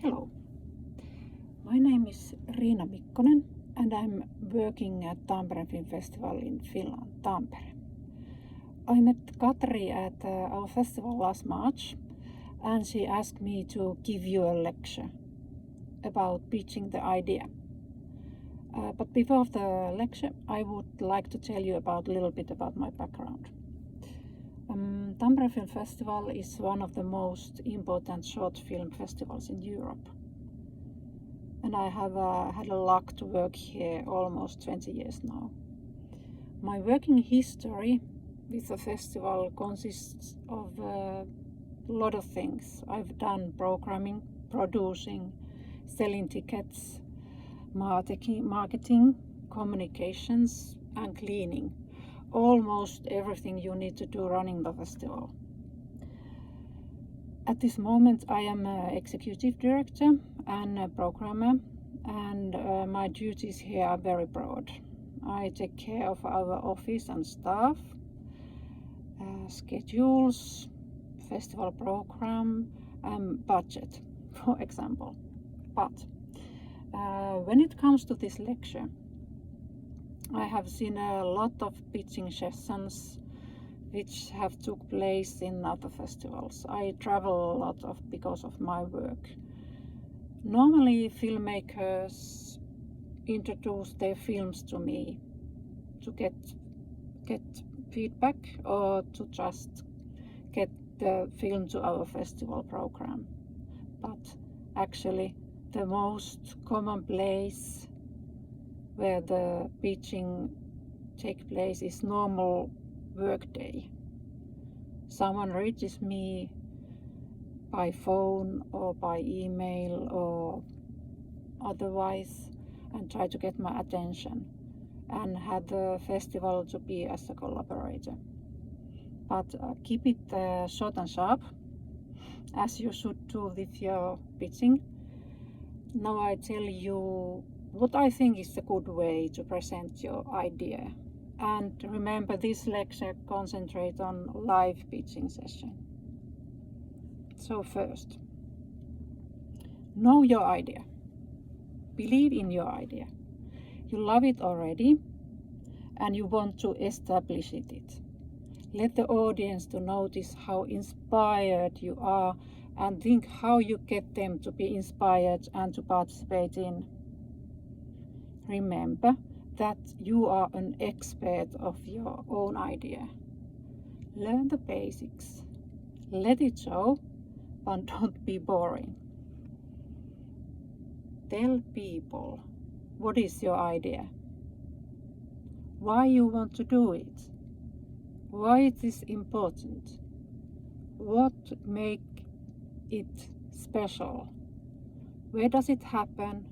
Hello, my name is Riina Mikkonen and I'm working at Tampere Film Festival in Finland, Tampere. I met Katri at our festival last March and she asked me to give you a lecture about pitching the idea. But before the lecture, I would like to tell you a little bit about my background. Tampere Film Festival is one of the most important short film festivals in Europe. And I have had a luck to work here almost 20 years now. My working history with the festival consists of a lot of things. I've done programming, producing, selling tickets, marketing, communications and cleaning. Almost everything you need to do running the festival. At this moment I am an executive director and a programmer, and my duties here are very broad. I take care of our office and staff, schedules, festival program and budget, for example. But when it comes to this lecture, I have seen a lot of pitching sessions which have took place in other festivals. I travel a lot because of my work. Normally filmmakers introduce their films to me to get feedback or to just get the film to our festival program. But actually the most common place where the pitching takes place is normal work day. Someone reaches me by phone or by email or otherwise and try to get my attention and have the festival to be as a collaborator. But keep it short and sharp, as you should do with your pitching. Now I tell you what I think is a good way to present your idea. And remember, this lecture concentrates on live pitching session. So first, know your idea. Believe in your idea. You love it already and you want to establish it. Let the audience to notice how inspired you are and think how you get them to be inspired and to participate in. Remember that you are an expert of your own idea. Learn the basics. Let it show, but don't be boring. Tell people what is your idea, why you want to do it, why it is important, what makes it special, where does it happen,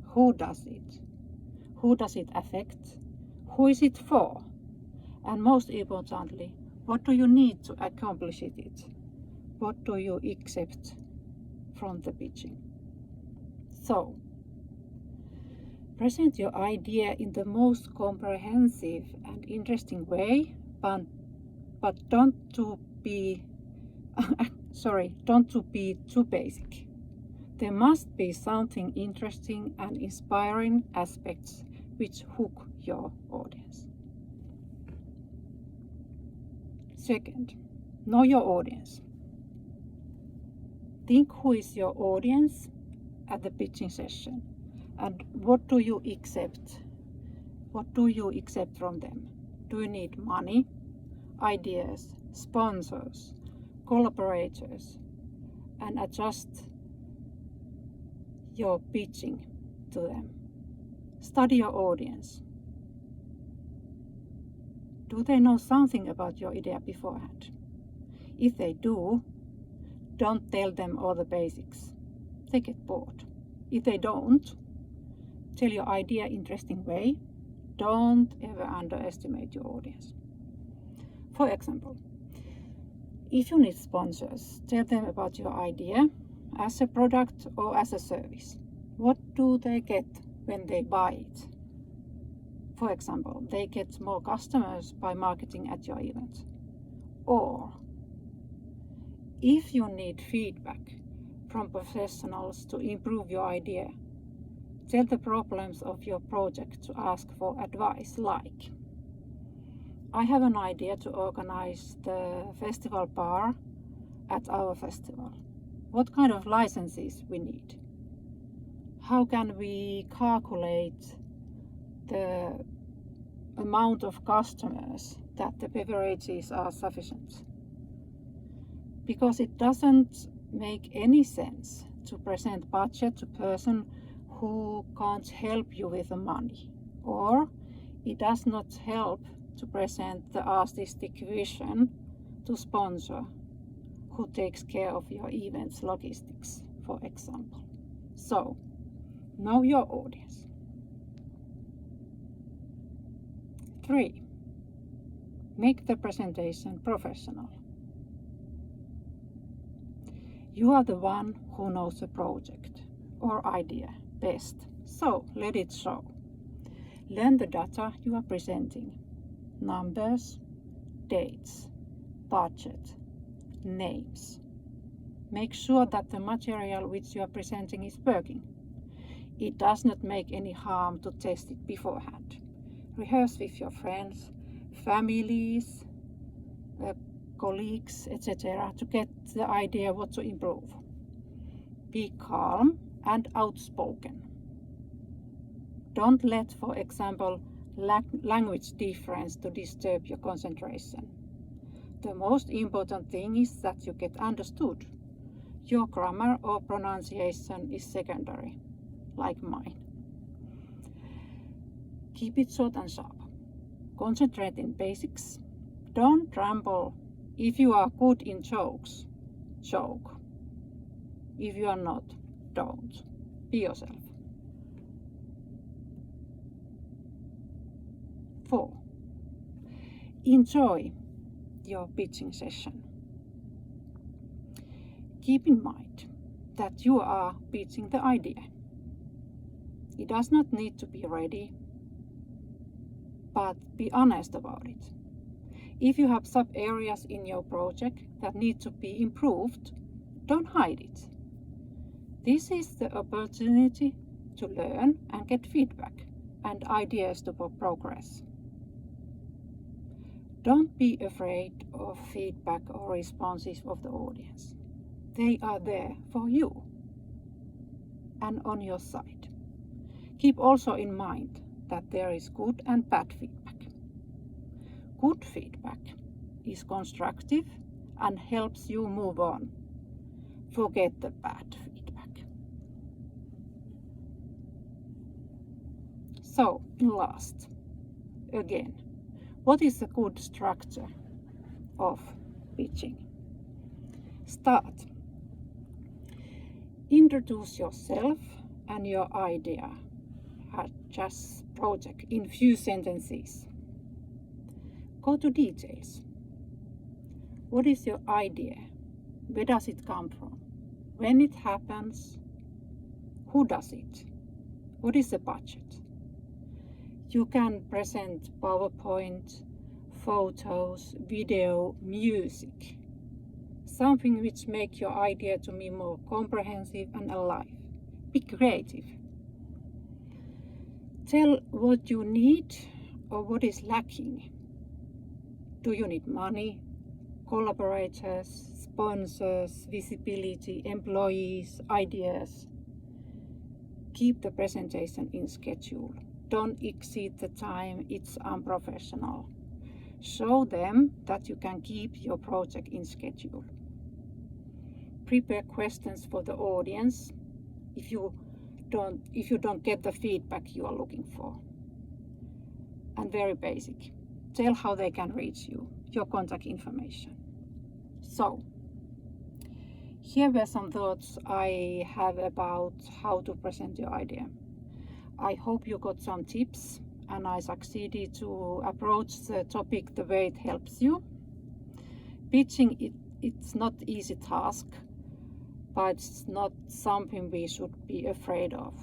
who does it affect, who is it for, and most importantly, what do you need to accomplish it? What do you accept from the pitching? So, present your idea in the most comprehensive and interesting way, but don't to be too basic. There must be something interesting and inspiring aspects which hook your audience. Second, know your audience. Think who is your audience at the pitching session and what do you accept? What do you accept from them? Do you need money, ideas, sponsors, collaborators, and adjust your pitching to them. Study your audience. Do they know something about your idea beforehand? If they do, don't tell them all the basics. They get bored. If they don't, tell your idea in an interesting way. Don't ever underestimate your audience. For example, if you need sponsors, tell them about your idea as a product or as a service. What do they get when they buy it? For example, they get more customers by marketing at your event. Or if you need feedback, from professionals to improve your idea. Tell the problems of your project to ask for advice, like, I have an idea to organize the festival bar at our festival. What kind of licenses we need? How can we calculate the amount of customers that the beverages are sufficient? Because it doesn't make any sense to present budget to person who can't help you with the money, or it does not help to present the artistic vision to sponsor who takes care of your event's logistics, for example. So, know your audience. 3. Make the presentation professional. You are the one who knows the project or idea best, so let it show. Learn the data you are presenting. Numbers, dates, budget, names. Make sure that the material which you are presenting is working. It does not make any harm to test it beforehand. Rehearse with your friends, families, colleagues, etc. to get the idea what to improve. Be calm and outspoken. Don't let, for example, language difference to disturb your concentration. The most important thing is that you get understood. Your grammar or pronunciation is secondary, like mine. Keep it short and sharp. Concentrate in basics. Don't ramble. If you are good in jokes, joke. If you are not, don't. Be yourself. 4. Enjoy your pitching session. Keep in mind that you are pitching the idea. It does not need to be ready, but be honest about it. If you have sub-areas in your project that need to be improved, don't hide it. This is the opportunity to learn and get feedback and ideas to progress. Don't be afraid of feedback or responses of the audience. They are there for you and on your side. Keep also in mind that there is good and bad feedback. Good feedback is constructive and helps you move on. Forget the bad feedback. So, last, again, what is a good structure of pitching? Start. Introduce yourself and your idea at just project in few sentences. Go to details. What is your idea? Where does it come from? When it happens? Who does it? What is the budget? You can present PowerPoint, photos, video, music. Something which makes your idea to be more comprehensive and alive. Be creative. Tell what you need or what is lacking. Do you need money, collaborators, sponsors, visibility, employees, ideas? Keep the presentation in schedule. Don't exceed the time, it's unprofessional. Show them that you can keep your project in schedule. Prepare questions for the audience if you don't get the feedback you are looking for. And very basic. Tell how they can reach you, your contact information. So, here were some thoughts I have about how to present your idea. I hope you got some tips and I succeeded to approach the topic the way it helps you. Pitching, it's not an easy task, but it's not something we should be afraid of.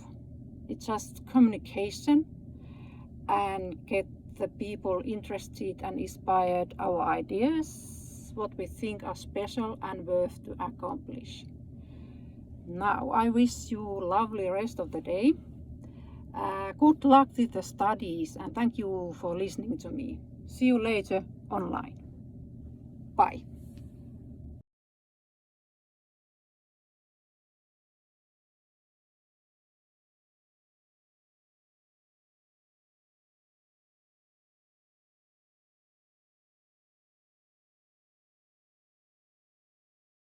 It's just communication and get the people interested and inspired our ideas, what we think are special and worth to accomplish. Now I wish you lovely rest of the day. Good luck with the studies and thank you for listening to me. See you later online. Bye.